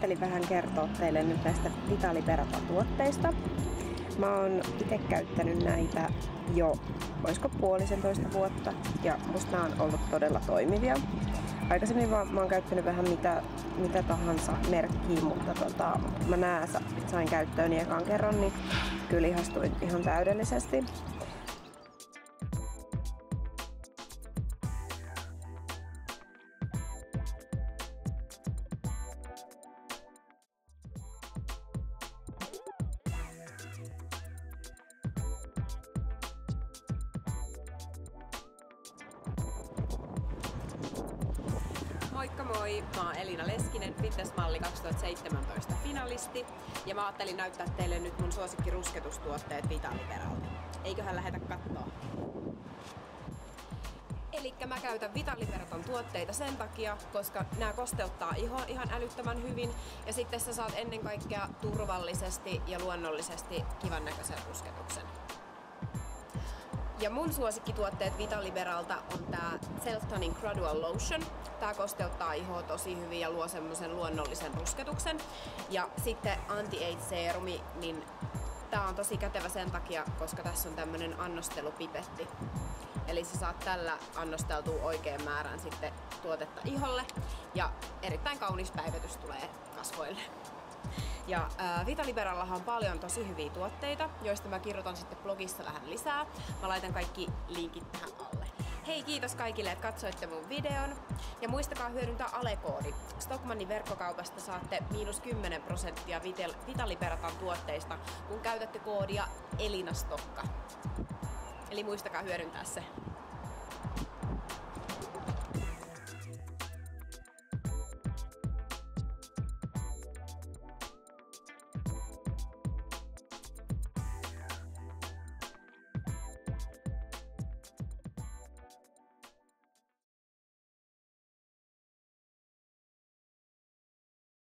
ajattelin vähän kertoa teille nyt näistä Vitaliberata-tuotteista. Mä oon itse käyttänyt näitä jo, olisiko 1,5 vuotta, ja musta nämä on ollut todella toimivia. Aikaisemmin mä oon käyttänyt vähän mitä tahansa merkkiä, mutta mä sain käyttöön ekan kerran, niin kyllä ihastuin ihan täydellisesti. Moikka moi! Mä oon Elina Leskinen, Fitnessmalli 2017 finalisti, ja mä ajattelin näyttää teille nyt mun suosikkirusketustuotteet Vitaliberalta. Eiköhän lähetä kattoo. Elikkä mä käytän Vitaliberatan tuotteita sen takia, koska nämä kosteuttaa ihoa ihan älyttömän hyvin, ja sitten sä saat ennen kaikkea turvallisesti ja luonnollisesti kivan näköisen rusketuksen. Ja mun suosikkituotteet Vitaliberalta on tää Self-Tanning Gradual Lotion. Tää kosteuttaa ihoa tosi hyvin ja luo semmosen luonnollisen rusketuksen. Ja sitten Anti-Age Serumi, niin tää on tosi kätevä sen takia, koska tässä on tämmönen annostelupipetti. Eli sä saat tällä annosteltua oikean määrän sitten tuotetta iholle, ja erittäin kaunis päivitys tulee kasvoille. Ja Vitaliberallahan on paljon tosi hyviä tuotteita, joista mä kirjoitan sitten blogissa vähän lisää. Mä laitan kaikki linkit tähän alle. Hei, kiitos kaikille, että katsoitte mun videon. Ja muistakaa hyödyntää alekoodi. Stockmannin verkkokaupasta saatte -10% Vitaliberatan tuotteista, kun käytätte koodia ELINASTOKKA. Eli muistakaa hyödyntää se.